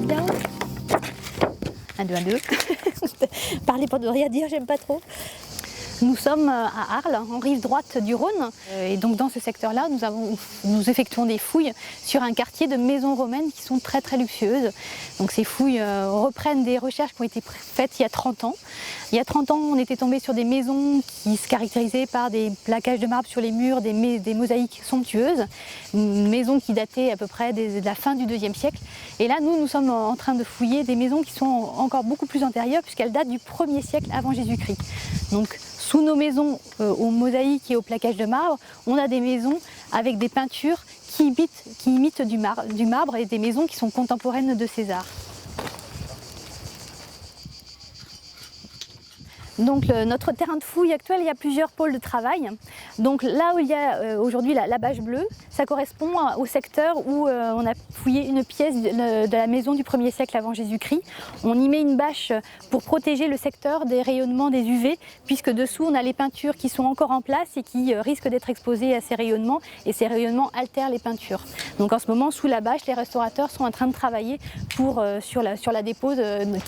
bien. 1, 2, 1, 2. Parlez pas de rien dire, j'aime pas trop. Nous sommes à Arles, en rive droite du Rhône. Et donc dans ce secteur-là, nous effectuons des fouilles sur un quartier de maisons romaines qui sont très très luxueuses. Donc ces fouilles reprennent des recherches qui ont été faites il y a 30 ans. Il y a 30 ans, on était tombé sur des maisons qui se caractérisaient par des plaquages de marbre sur les murs, des mosaïques somptueuses. Une maison qui datait à peu près de la fin du IIe siècle. Et là, nous sommes en train de fouiller des maisons qui sont encore beaucoup plus antérieures puisqu'elles datent du 1er siècle avant Jésus-Christ. Donc, sous nos maisons aux mosaïques et aux plaquages de marbre, on a des maisons avec des peintures qui imitent du marbre et des maisons qui sont contemporaines de César. Donc notre terrain de fouille actuel, il y a plusieurs pôles de travail. Donc là où il y a aujourd'hui la bâche bleue, ça correspond au secteur où on a fouillé une pièce de la maison du 1er siècle avant Jésus-Christ. On y met une bâche pour protéger le secteur des rayonnements des UV, puisque dessous on a les peintures qui sont encore en place et qui risquent d'être exposées à ces rayonnements, et ces rayonnements altèrent les peintures. Donc en ce moment, sous la bâche, les restaurateurs sont en train de travailler sur la dépose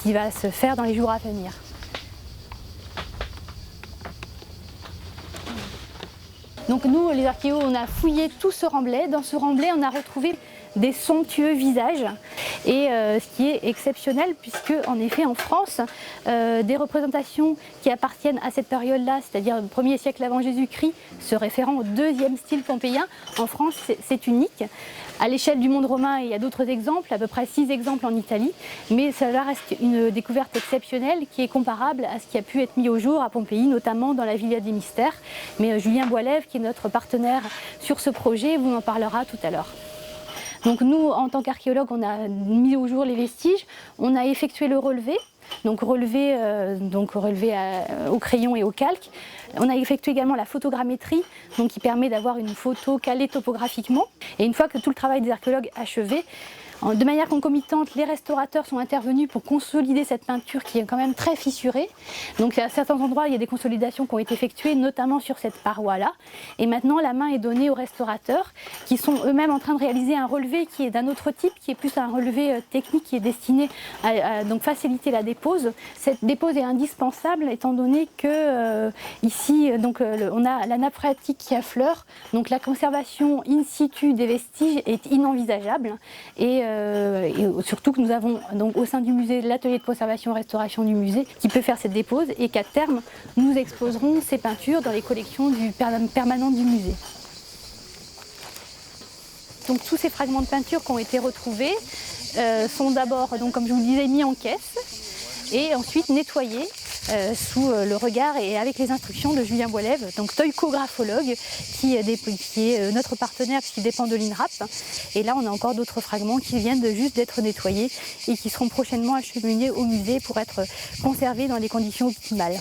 qui va se faire dans les jours à venir. Donc nous, les archéos, on a fouillé tout ce remblai. Dans ce remblai, on a retrouvé des somptueux visages. Et ce qui est exceptionnel, puisque en effet en France, des représentations qui appartiennent à cette période-là, c'est-à-dire le 1er siècle avant Jésus-Christ, se référant au 2e style pompéien, en France c'est unique. À l'échelle du monde romain, il y a d'autres exemples, à peu près 6 exemples en Italie, mais cela reste une découverte exceptionnelle qui est comparable à ce qui a pu être mis au jour à Pompéi, notamment dans la Villa des Mystères. Mais Julien Boilève, qui est notre partenaire sur ce projet, vous en parlera tout à l'heure. Donc nous, en tant qu'archéologues, on a mis au jour les vestiges, on a effectué le relevé, donc relevé au crayon et au calque. On a effectué également la photogrammétrie, donc qui permet d'avoir une photo calée topographiquement. Et une fois que tout le travail des archéologues est achevé, de manière concomitante, les restaurateurs sont intervenus pour consolider cette peinture qui est quand même très fissurée. Donc à certains endroits, il y a des consolidations qui ont été effectuées, notamment sur cette paroi-là. Et maintenant, la main est donnée aux restaurateurs qui sont eux-mêmes en train de réaliser un relevé qui est d'un autre type, qui est plus un relevé technique qui est destiné à donc faciliter la dépose. Cette dépose est indispensable étant donné que ici, on a la nappe phréatique qui affleure. Donc la conservation in situ des vestiges est inenvisageable. Et surtout que nous avons donc au sein du musée l'atelier de conservation et restauration du musée qui peut faire cette dépose et qu'à terme nous exposerons ces peintures dans les collections permanentes du musée. Donc tous ces fragments de peinture qui ont été retrouvés sont d'abord, comme je vous le disais, mis en caisse et ensuite nettoyés sous le regard et avec les instructions de Julien Boilève, donc stoïchographologue, qui est notre partenaire qui dépend de l'INRAP. Et là, on a encore d'autres fragments qui viennent juste d'être nettoyés et qui seront prochainement acheminés au musée pour être conservés dans des conditions optimales.